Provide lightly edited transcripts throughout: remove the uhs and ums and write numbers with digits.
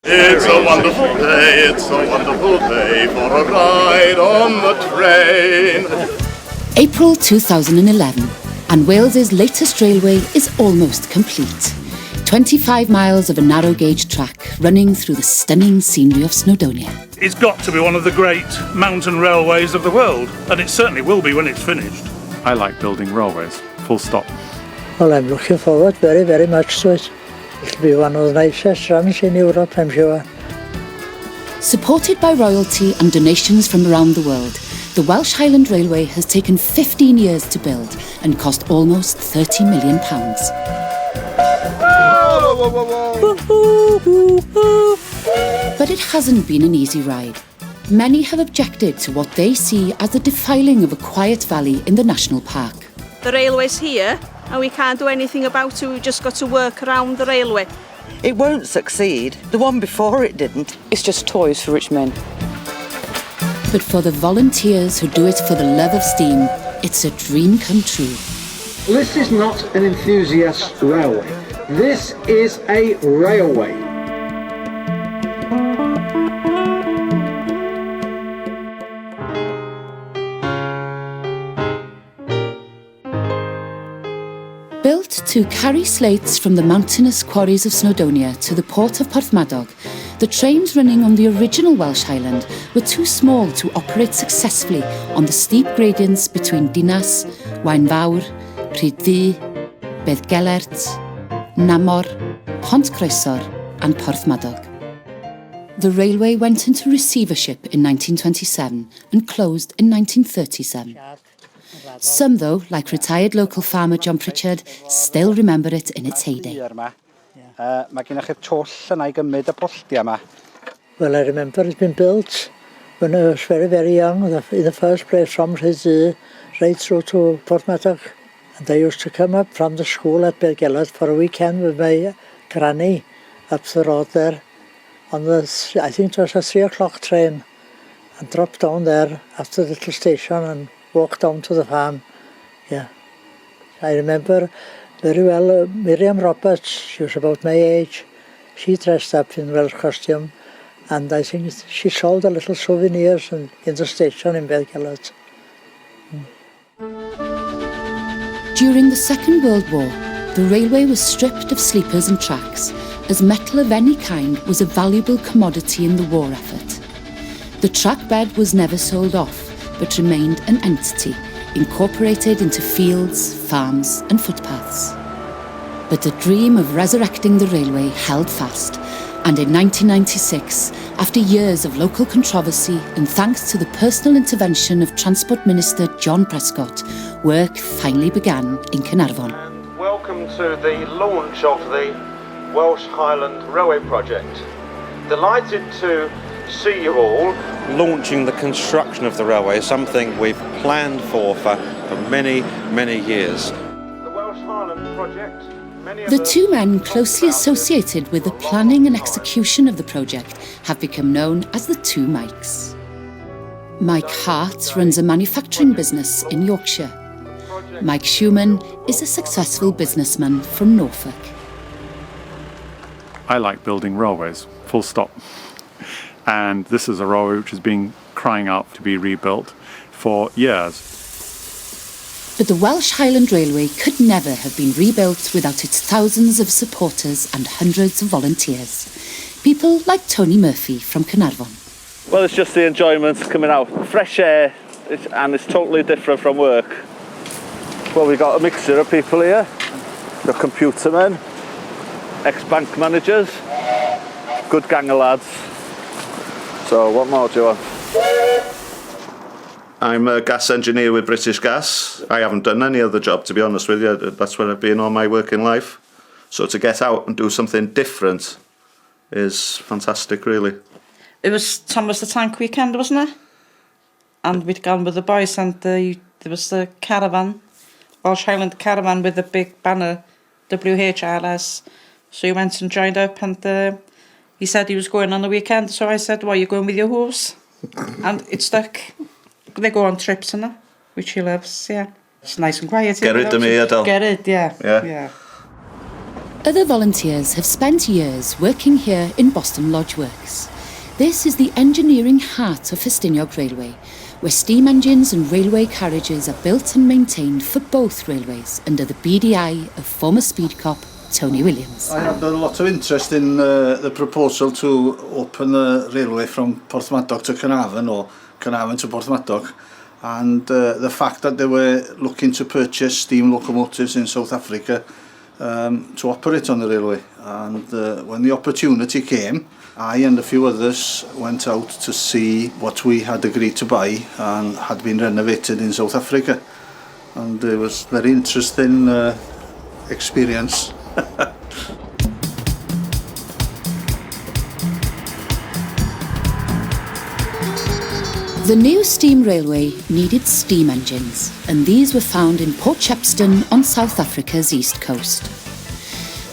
It's a wonderful day, it's a wonderful day for a ride on the train. April 2011, and Wales's latest railway is almost complete. 25 miles of a narrow gauge track running through the stunning scenery of Snowdonia. It's got to be one of the great mountain railways of the world, and it certainly will be when it's finished. I like building railways, full stop. Well, I'm looking forward very, very much to it. It'll be one of the nicest runs in Europe, I'm sure. Supported by royalty and donations from around the world, the Welsh Highland Railway has taken 15 years to build and cost almost £30 million. But it hasn't been an easy ride. Many have objected to what they see as the defiling of a quiet valley in the national park. The railway's here and we can't do anything about it, we've just got to work around the railway. It won't succeed. The one before it didn't. It's just toys for rich men. But for the volunteers who do it for the love of steam, it's a dream come true. This is not an enthusiast railway. This is a railway. Built to carry slates from the mountainous quarries of Snowdonia to the port of Porthmadog, the trains running on the original Welsh Highland were too small to operate successfully on the steep gradients between Dinas, Waenfawr, Pryddi, Beddgelert, Namor, Pont Croesor and Porthmadog. The railway went into receivership in 1927 and closed in 1937. Some, though, like retired local farmer John Pritchard, still remember it in its heyday. Well, I remember it's been built when I was very, very young, in the first place from Rhydd right through to Porthmadog. And I used to come up from the school at Beddgelert for a weekend with my granny up the road there on the, I think it was a 3 o'clock train, and drop down there after the little station and walk down to the farm. Yeah, I remember very well Miriam Roberts, she was about my age. She dressed up in Welsh costume, and I think she sold a little souvenirs in the station in Beddgelert. During the Second World War, the railway was stripped of sleepers and tracks, as metal of any kind was a valuable commodity in the war effort. The track bed was never sold off, but remained an entity, incorporated into fields, farms and footpaths. But the dream of resurrecting the railway held fast, and in 1996, after years of local controversy and thanks to the personal intervention of Transport Minister John Prescott, work finally began in Caernarfon. And welcome to the launch of the Welsh Highland Railway project. Delighted to see you all. Launching the construction of the railway is something we've planned for many, many years. The Welsh Highland project. The two men closely associated with the planning and execution of the project have become known as the two Mikes. Mike Hart runs a manufacturing business in Yorkshire. Mike Schumann is a successful businessman from Norfolk. I like building railways, full stop. And this is a railway which has been crying out to be rebuilt for years. But the Welsh Highland Railway could never have been rebuilt without its thousands of supporters and hundreds of volunteers. People like Tony Murphy from Caernarfon. Well, it's just the enjoyment coming out. Fresh air, and it's totally different from work. Well, we've got a mixture of people here. We've got computer men, ex-bank managers, good gang of lads. So, what more do you want? I'm a gas engineer with British Gas. I haven't done any other job, to be honest with you. That's where I've been all my working life. So to get out and do something different is fantastic, really. It was Thomas the Tank weekend, wasn't it? And we'd gone with the boys, and there was the caravan, Welsh Highland caravan with the big banner, WHLS. So he went and joined up, and he said he was going on the weekend. So I said, "Well, you're going with your horse?" And it stuck. They go on trips and that, which he loves, yeah. It's nice and quiet. Get it to me, Adele. Get it, yeah. Yeah. Other volunteers have spent years working here in Boston Lodge Works. This is the engineering heart of Ffestiniog Railway, where steam engines and railway carriages are built and maintained for both railways under the beady eye of former speed cop Tony Williams. I had a lot of interest in the proposal to open the railway from Porthmadog to Carnarvon, or Carnarvon to Porthmadog, and the fact that they were looking to purchase steam locomotives in South Africa to operate on the railway. And when the opportunity came, I and a few others went out to see what we had agreed to buy and had been renovated in South Africa. And it was a very interesting experience. The new steam railway needed steam engines, and these were found in Port Shepstone on South Africa's east coast.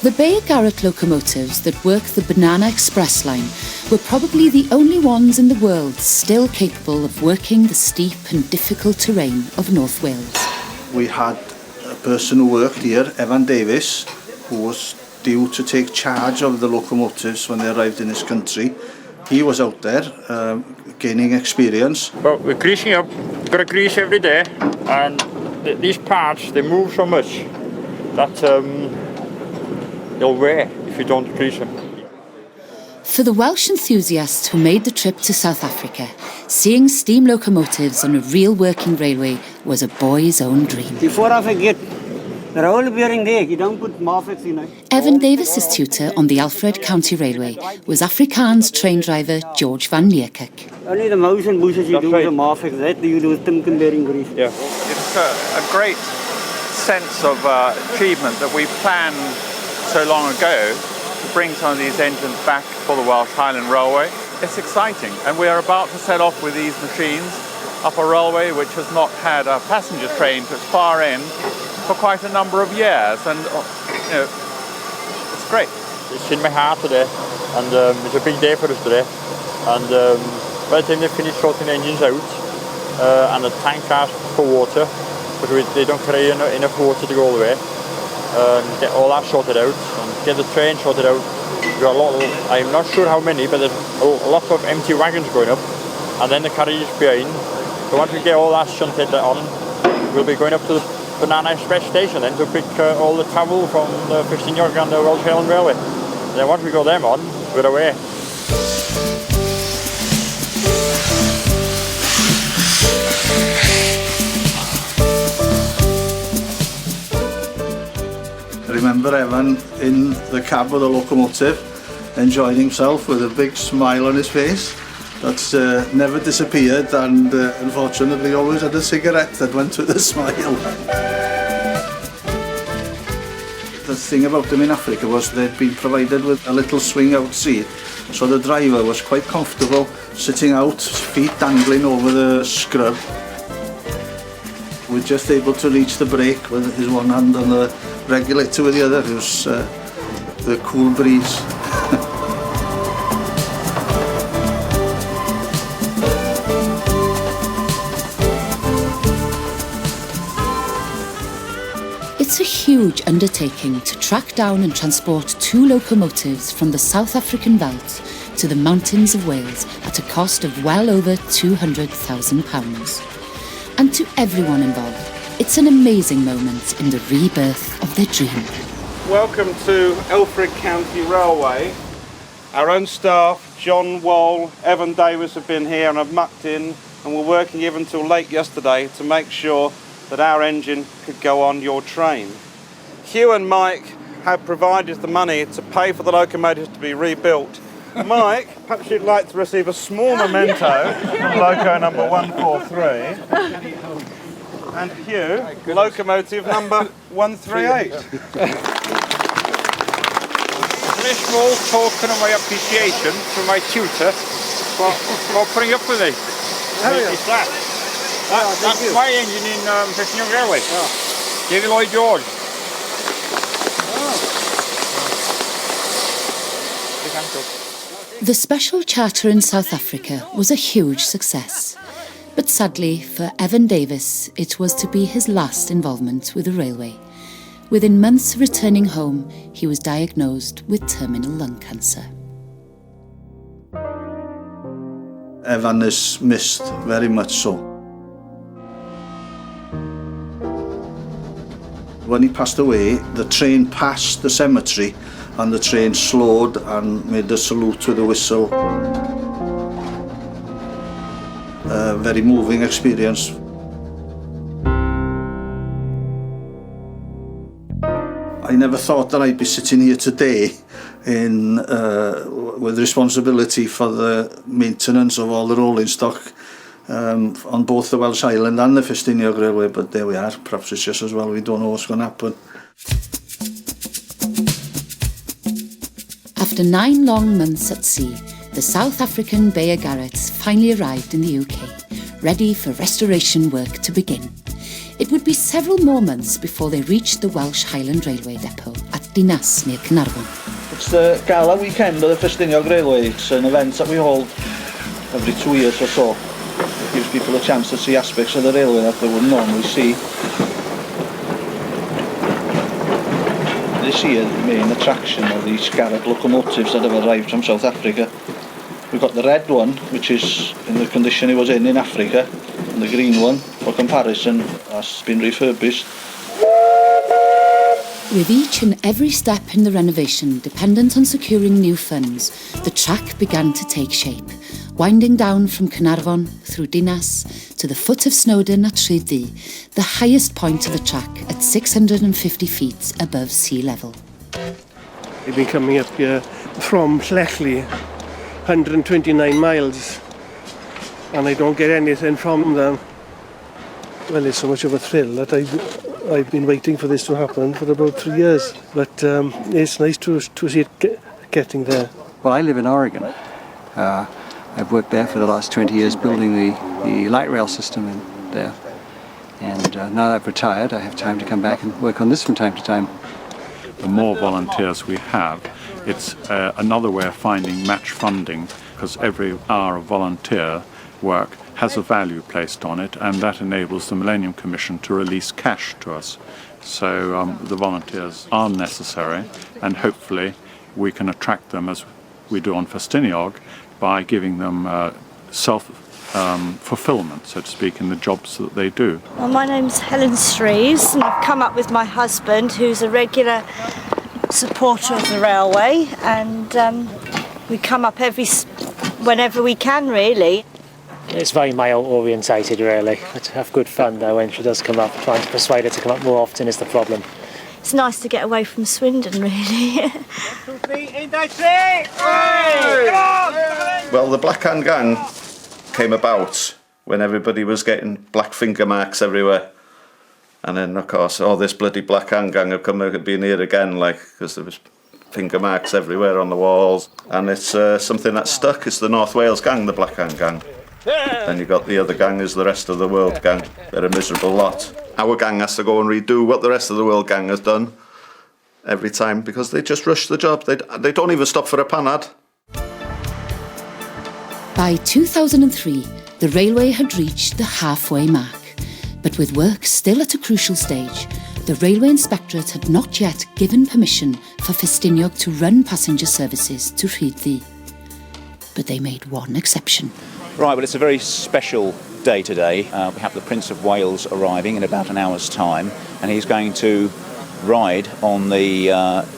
The Bay Garrett locomotives that work the Banana Express line were probably the only ones in the world still capable of working the steep and difficult terrain of North Wales. We had a person who worked here, Evan Davis, who was due to take charge of the locomotives when they arrived in this country. He was out there gaining experience. Well, we're greasing up, got to grease every day, and these parts, they move so much that they'll wear if you don't grease them. For the Welsh enthusiasts who made the trip to South Africa, seeing steam locomotives on a real working railway was a boy's own dream. Before I forget, the roll bearing there, you don't put Marfex in it. Evan Davis's tutor on the Alfred County Railway was Afrikaans train driver George van Neerkerk. Only the motion bushes you do with the Marfex, that you do with Timken bearing grease. Yeah. It's a great sense of achievement that we planned so long ago to bring some of these engines back for the Welsh Highland Railway. It's exciting, and we are about to set off with these machines up a railway which has not had a passenger train to its far end for quite a number of years, and you know, it's great. It's in my heart today, and it's a big day for us today. And by the time they finish sorting the engines out, and the tank cars for water, but they don't carry enough water to go all the way, and get all that sorted out, and get the train sorted out. We've got a lot of, I'm not sure how many, but there's a lot of empty wagons going up, and then the carriages behind. So once we get all that shunted on, we'll be going up to the Banana Express station then to pick all the travel from the Ffestiniog and the Welsh Highland Railway. And then once we got them on, we're away. I remember Evan in the cab of the locomotive, enjoying himself with a big smile on his face. That's never disappeared, and unfortunately always had a cigarette that went with the smile. The thing about them in Africa was they'd been provided with a little swing out seat, so the driver was quite comfortable sitting out, feet dangling over the scrub. We're just able to reach the brake with his one hand on the regulator with the other. It was the cool breeze. It's a huge undertaking to track down and transport two locomotives from the South African veldt to the mountains of Wales at a cost of well over £200,000. And to everyone involved, it's an amazing moment in the rebirth of their dream. Welcome to Alfred County Railway. Our own staff, John Wall, Evan Davis have been here and have mucked in, and were working even till late yesterday to make sure that our engine could go on your train. Hugh and Mike have provided the money to pay for the locomotives to be rebuilt. Mike, perhaps you'd like to receive a small memento, loco number 143. And Hugh, locomotive number 138. A small token of my appreciation to my tutor for putting up with me. It's that. That's my engine in Ffestiniog Railway. David Lloyd George. The special charter in South Africa was a huge success. But sadly, for Evan Davis, it was to be his last involvement with the railway. Within months of returning home, he was diagnosed with terminal lung cancer. Evan is missed very much so. When he passed away, the train passed the cemetery and the train slowed and made a salute with a whistle. A very moving experience. I never thought that I'd be sitting here today with responsibility for the maintenance of all the rolling stock on both the Welsh Highland and the Ffestiniog Railway, but there we are. Perhaps it's just as well we don't know what's going to happen. After 9 long months at sea, the South African Bay of Garretts finally arrived in the UK, ready for restoration work to begin. It would be several more months before they reached the Welsh Highland Railway depot at Dinas near Carnarvon. It's the gala weekend of the Ffestiniog Railway. It's an event that we hold every 2 years or so. It gives people a chance to see aspects of the railway that they wouldn't normally see. This year, the main attraction are these Garrett locomotives that have arrived from South Africa. We've got the red one, which is in the condition it was in Africa, and the green one, for comparison, has been refurbished. With each and every step in the renovation dependent on securing new funds, the track began to take shape, winding down from Carnarvon through Dinas to the foot of Snowdon at Rhydd, the highest point of the track at 650 feet above sea level. We've been coming up here from Llechley, 129 miles, and I don't get anything from them. Well, it's so much of a thrill that I've been waiting for this to happen for about 3 years, but it's nice to see it getting there. Well, I live in Oregon. I've worked there for the last 20 years building the light rail system in there. And now that I've retired, I have time to come back and work on this from time to time. The more volunteers we have, it's another way of finding match funding, because every hour of volunteer work has a value placed on it, and that enables the Millennium Commission to release cash to us. So the volunteers are necessary, and hopefully we can attract them, as we do on Ffestiniog, by giving them self-fulfillment, so to speak, in the jobs that they do. Well, my name's Helen Streves, and I've come up with my husband, who's a regular supporter of the railway, and we come up whenever we can, really. It's very male orientated, really. But have good fun though when she does come up. Trying to persuade her to come up more often is the problem. It's nice to get away from Swindon, really. Well, the Black Hand Gang came about when everybody was getting black finger marks everywhere. And then, of course, this bloody Black Hand Gang have come being here again, because there was finger marks everywhere on the walls. And it's something that stuck. It's the North Wales Gang, the Black Hand Gang. Then you've got the other gang is the Rest of the World Gang. They're a miserable lot. Our gang has to go and redo what the Rest of the World Gang has done every time, because they just rush the job. They don't even stop for a panad. By 2003, the railway had reached the halfway mark. But with work still at a crucial stage, the Railway Inspectorate had not yet given permission for Ffestiniog to run passenger services to Rhydd. But they made one exception. Right, well, it's a very special day today. We have the Prince of Wales arriving in about an hour's time, and he's going to ride on the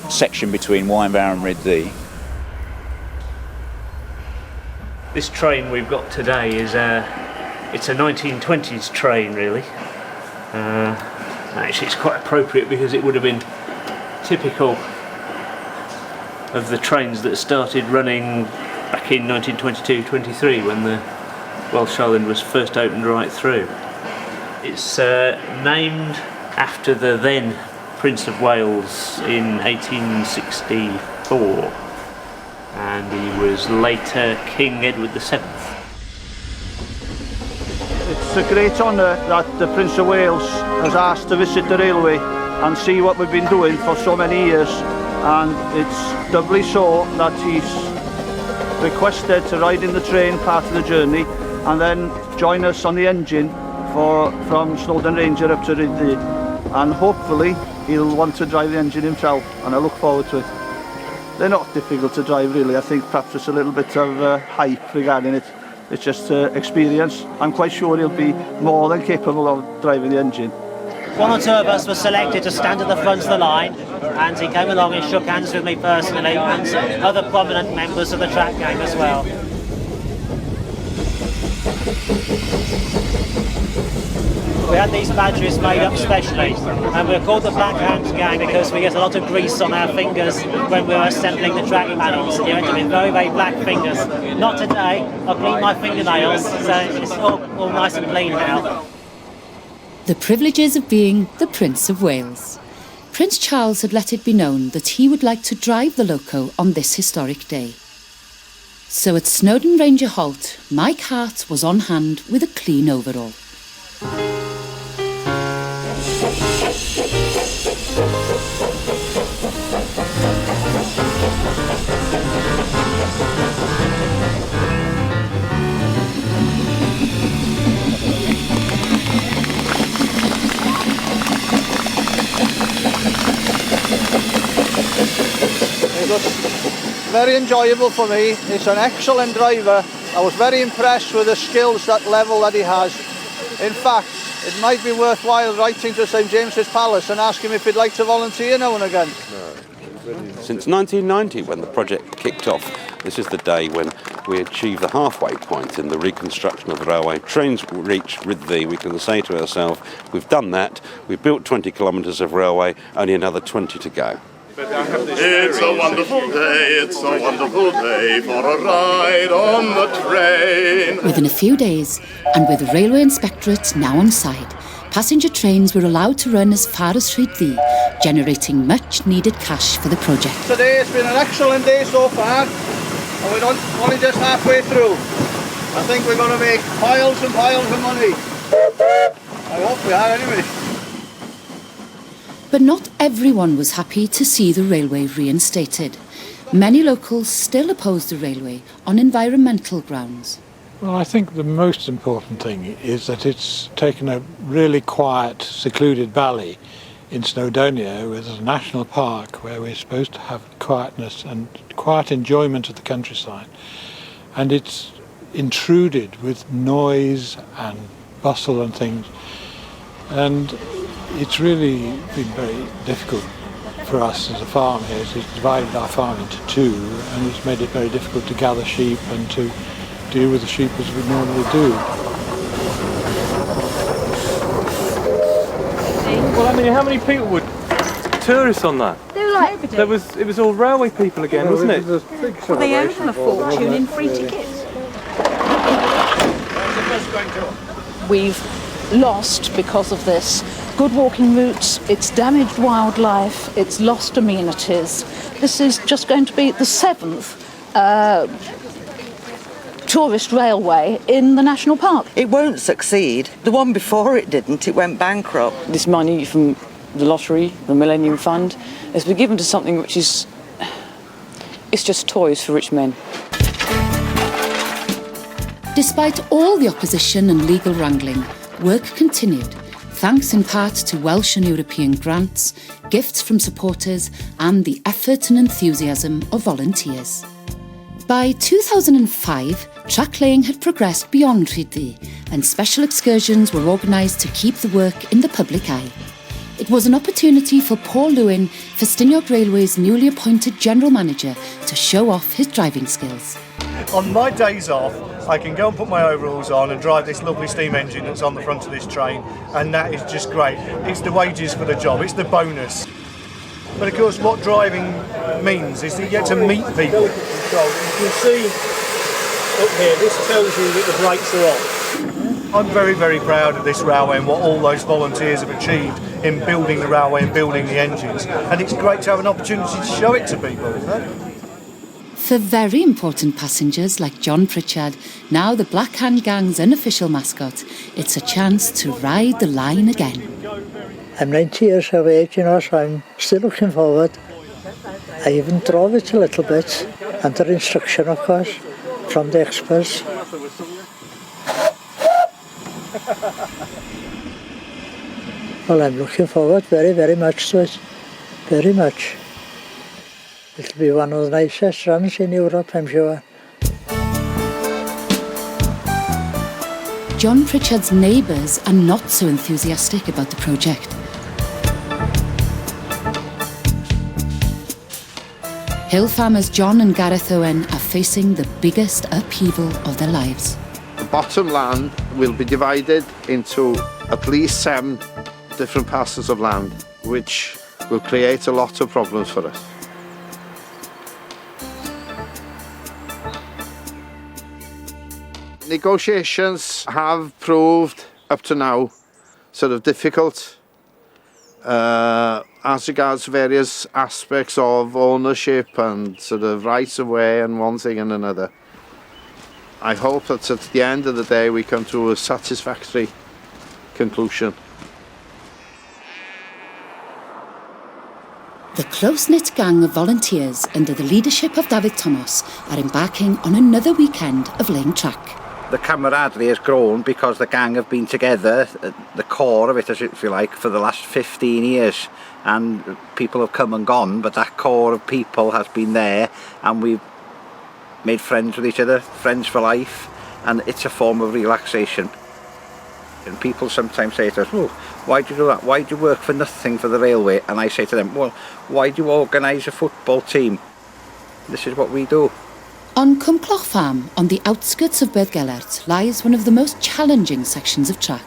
section between Wynbar and Rhydd. This train we've got today is it's a 1920s train, really. Actually, it's quite appropriate because it would have been typical of the trains that started running back in 1922-23 when the Welsh Highland was first opened right through. It's named after the then Prince of Wales in 1864, and he was later King Edward VII. It's a great honour that the Prince of Wales has asked to visit the railway and see what we've been doing for so many years, and it's doubly so that he's requested to ride in the train part of the journey and then join us on the engine from Snowdon Ranger up to Rhydd, and hopefully he'll want to drive the engine himself, and I look forward to it. They're not difficult to drive really. I think perhaps it's a little bit of hype regarding it. It's just experience. I'm quite sure he'll be more than capable of driving the engine. One or two of us were selected to stand at the front of the line, and he came along and shook hands with me personally, and other prominent members of the track gang as well. We had these batteries made up specially, and we're called the Black Hand Gang because we get a lot of grease on our fingers when we're assembling the track panels. You end up with very, very black fingers. Not today. I've cleaned my fingernails, so it's all nice and clean now. The privileges of being the Prince of Wales. Prince Charles had let it be known that he would like to drive the loco on this historic day. So at Snowdon Ranger Halt, Mike Hart was on hand with a clean overall. It was very enjoyable for me. He's an excellent driver. I was very impressed with the skills, that level that he has. In fact, it might be worthwhile writing to St James's Palace and ask him if he'd like to volunteer now and again. Since 1990, when the project kicked off, this is the day when we achieve the halfway point in the reconstruction of the railway. Trains reach Ridley, we can say to ourselves, we've done that, we've built 20 kilometres of railway, only another 20 to go. It's a wonderful day, it's a wonderful day for a ride on the train. Within a few days, and with the Railway Inspectorate now on side, passenger trains were allowed to run as far as Rhydd, generating much needed cash for the project. Today has been an excellent day so far, and we're only just halfway through. I think we're going to make piles and piles of money. I hope we are anyway. But not everyone was happy to see the railway reinstated. Many locals still oppose the railway on environmental grounds. Well, I think the most important thing is that it's taken a really quiet, secluded valley in Snowdonia with a national park where we're supposed to have quietness and quiet enjoyment of the countryside. And it's intruded with noise and bustle and things. And it's really been very difficult for us as a farm here. It's divided our farm into two, and it's made it very difficult to gather sheep and to deal with the sheep as we normally do. Well, I mean, how many people were tourists on that? It was all railway people again, wasn't it? They owe them a fortune in free tickets. We've lost, because of this, good walking routes, it's damaged wildlife, it's lost amenities. This is just going to be the 7th tourist railway in the national park. It won't succeed. The one before it didn't, it went bankrupt. This money from the lottery, the Millennium Fund, has been given to something which is, it's just toys for rich men. Despite all the opposition and legal wrangling, work continued, thanks in part to Welsh and European grants, gifts from supporters, and the effort and enthusiasm of volunteers. By 2005, track laying had progressed beyond Rhydd, and special excursions were organised to keep the work in the public eye. It was an opportunity for Paul Lewin, Festiniog Railway's newly appointed General Manager, to show off his driving skills. On my days off, I can go and put my overalls on and drive this lovely steam engine that's on the front of this train, and that is just great. It's the wages for the job, it's the bonus. But of course what driving means is that you get to meet people. You can see up here, this tells you that the brakes are on. I'm very, very proud of this railway and what all those volunteers have achieved in building the railway and building the engines. And it's great to have an opportunity to show it to people, isn't it? For very important passengers like John Pritchard, now the Black Hand Gang's unofficial mascot, it's a chance to ride the line again. I'm 90 years of age, you know, so I'm still looking forward. I even drove it a little bit, under instruction, of course, from the experts. Well, I'm looking forward very, very much to it. Very much. It'll be one of the nicest runs in Europe, I'm sure. John Pritchard's neighbours are not so enthusiastic about the project. Hill farmers John and Gareth Owen are facing the biggest upheaval of their lives. The bottom land will be divided into at least 7 different parcels of land, which will create a lot of problems for us. Negotiations have proved up to now sort of difficult as regards various aspects of ownership and sort of rights of way and one thing and another. I hope that at the end of the day we come to a satisfactory conclusion. The close-knit gang of volunteers under the leadership of David Thomas are embarking on another weekend of laying track. The camaraderie has grown because the gang have been together, the core of it, as if you like, for the last 15 years. And people have come and gone, but that core of people has been there, and we've made friends with each other, friends for life, and it's a form of relaxation. And people sometimes say to us, oh, why do you do that? Why do you work for nothing for the railway? And I say to them, well, why do you organise a football team? This is what we do. On Cwmcloch Farm, on the outskirts of Beddgelert, lies one of the most challenging sections of track.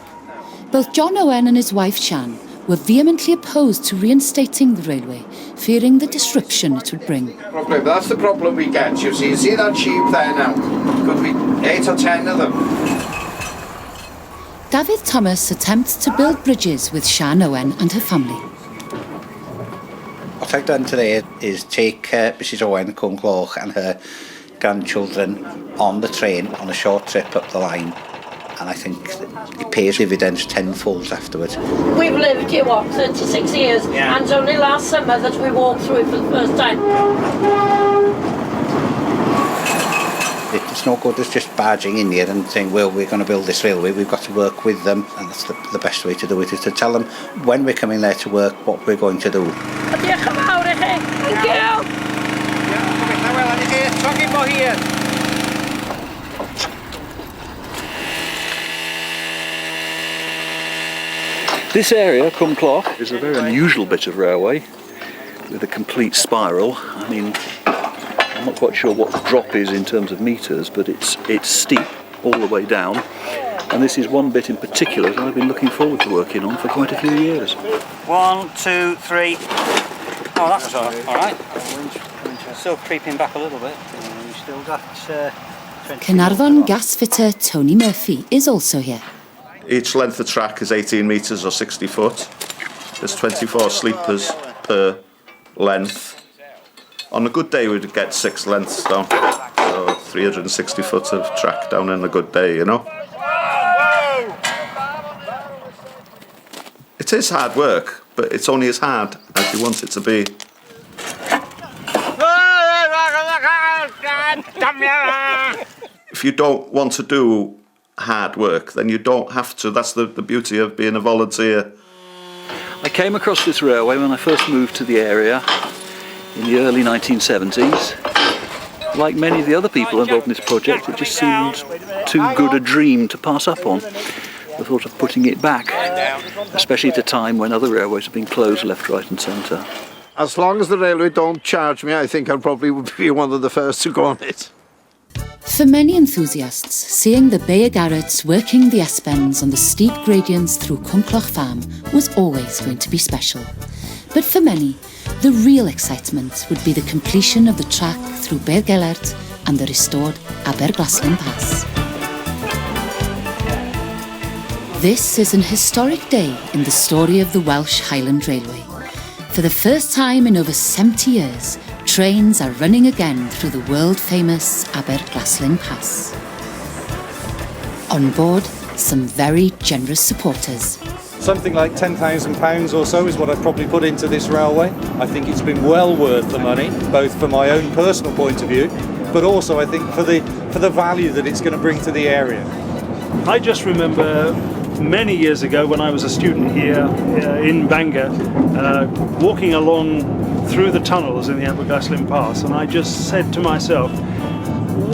Both John Owen and his wife Shan were vehemently opposed to reinstating the railway, fearing the disruption it would bring. That's the problem we get, you see. You see that sheep there now? Could be 8 or 10 of them. David Thomas attempts to build bridges with Shan Owen and her family. What I've done today is take Mrs Owen, Cwmcloch, and her grandchildren on the train on a short trip up the line, and I think it pays dividends tenfold afterwards. We've lived here, 36 years, and it's only last summer that we walked through it for the first time. It's no good as just barging in here and saying, well, we're going to build this railway. We've got to work with them, and that's the best way to do it, is to tell them when we're coming there to work what we're going to do. Thank you. This area, Cwmcloch, is a very unusual bit of railway with a complete spiral. I mean, I'm not quite sure what the drop is in terms of metres, but it's steep all the way down. And this is one bit in particular that I've been looking forward to working on for quite a few years. 1, 2, 3. Oh, that was all right. Still creeping back a little bit. You still got Caernarfon gas fitter Tony Murphy is also here. Each length of track is 18 metres or 60 foot. There's 24 sleepers per length. On a good day we'd get 6 lengths down, so 360 foot of track down in a good day, you know. It is hard work, but it's only as hard as you want it to be. If you don't want to do hard work, then you don't have to. That's the beauty of being a volunteer. I came across this railway when I first moved to the area in the early 1970s. Like many of the other people involved in this project, it just seemed too good a dream to pass up on. The thought of putting it back, especially at a time when other railways have been closed left, right and centre. As long as the railway don't charge me, I think I'll probably be one of the first to go on it. For many enthusiasts, seeing the Bay Garretts working the S-bends on the steep gradients through Cwmcloch Farm was always going to be special. But for many, the real excitement would be the completion of the track through Beddgelert and the restored Aberglaslyn Pass. This is an historic day in the story of the Welsh Highland Railway. For the first time in over 70 years, trains are running again through the world-famous Aberglaslyn Pass. On board, some very generous supporters. Something like £10,000 or so is what I've probably put into this railway. I think it's been well worth the money, both from my own personal point of view, but also I think for the value that it's going to bring to the area. I just remember many years ago when I was a student here in Bangor, walking along through the tunnels in the Aberglaslyn Pass, and I just said to myself,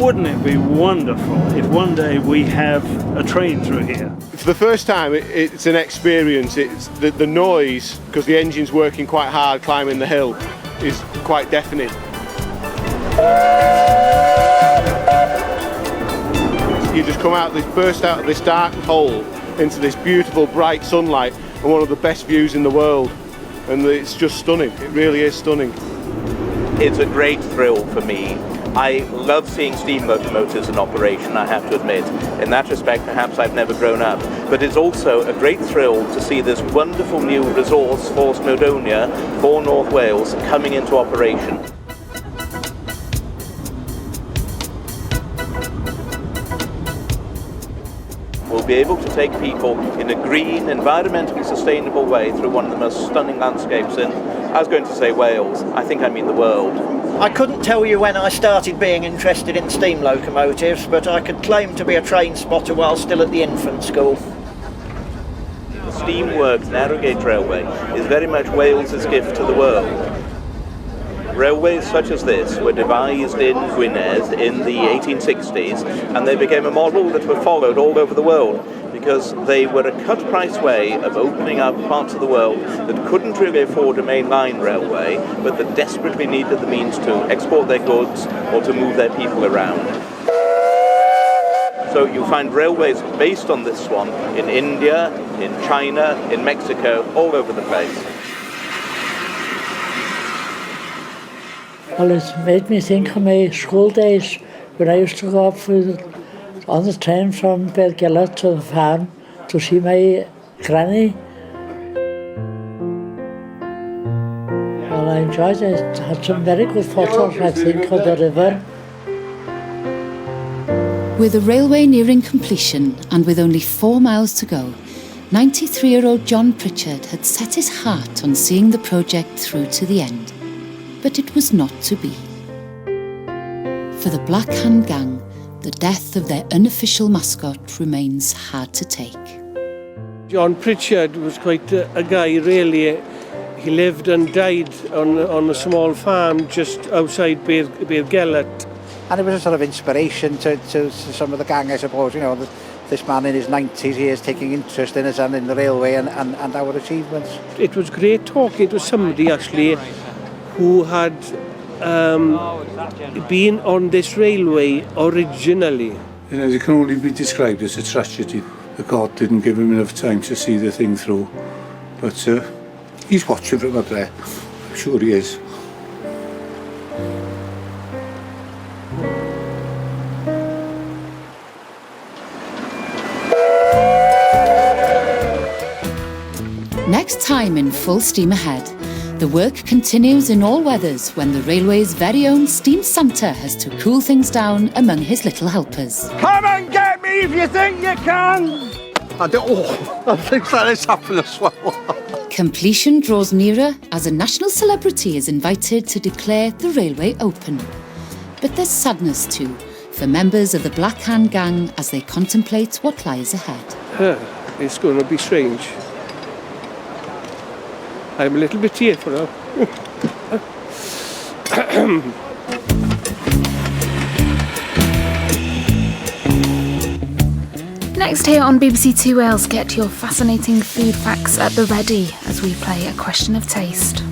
wouldn't it be wonderful if one day we have a train through here? For the first time, it's an experience. It's the noise, because the engine's working quite hard climbing the hill, is quite deafening. You just come out, burst out of this dark hole into this beautiful bright sunlight and one of the best views in the world, and it's just stunning. It really is stunning. It's a great thrill for me. I love seeing steam locomotives in operation, I have to admit. In that respect, perhaps I've never grown up. But it's also a great thrill to see this wonderful new resource for Snowdonia, for North Wales, coming into operation. We'll be able to take people in a green, environmentally sustainable way through one of the most stunning landscapes in, I was going to say Wales, I think I mean the world. I couldn't tell you when I started being interested in steam locomotives, but I could claim to be a train spotter while still at the infant school. The Steamworks narrow gauge railway is very much Wales's gift to the world. Railways such as this were devised in Gwynedd in the 1860s, and they became a model that were followed all over the world because they were a cut-price way of opening up parts of the world that couldn't really afford a mainline railway, but that desperately needed the means to export their goods or to move their people around. So you find railways based on this one in India, in China, in Mexico, all over the place. Well, it's made me think of my school days when I used to go up on the train from Belgella to the farm to see my granny. Well, I enjoyed it. I had some very good photos, I think, of the river. With the railway nearing completion and with only 4 miles to go, 93-year-old John Pritchard had set his heart on seeing the project through to the end. But it was not to be. For the Black Hand Gang, the death of their unofficial mascot remains hard to take. John Pritchard was quite a guy, really. He lived and died on a small farm just outside Beergellet. And it was a sort of inspiration to some of the gang, I suppose. You know, this man in his 90s, he is taking interest in us and in the railway and our achievements. It was great talking to somebody, actually, who had been on this railway originally. You know, it can only be described as a tragedy. The God didn't give him enough time to see the thing through. But he's watching from up there. I'm sure he is. Next time in Full Steam Ahead, the work continues in all weathers when the railway's very own Steam Santa has to cool things down among his little helpers. Come and get me if you think you can! I think that is happening as well. Completion draws nearer as a national celebrity is invited to declare the railway open. But there's sadness too for members of the Black Hand Gang as they contemplate what lies ahead. It's going to be strange. I'm a little bit tearful now. Next here on BBC Two Wales, get your fascinating food facts at the ready as we play A Question of Taste.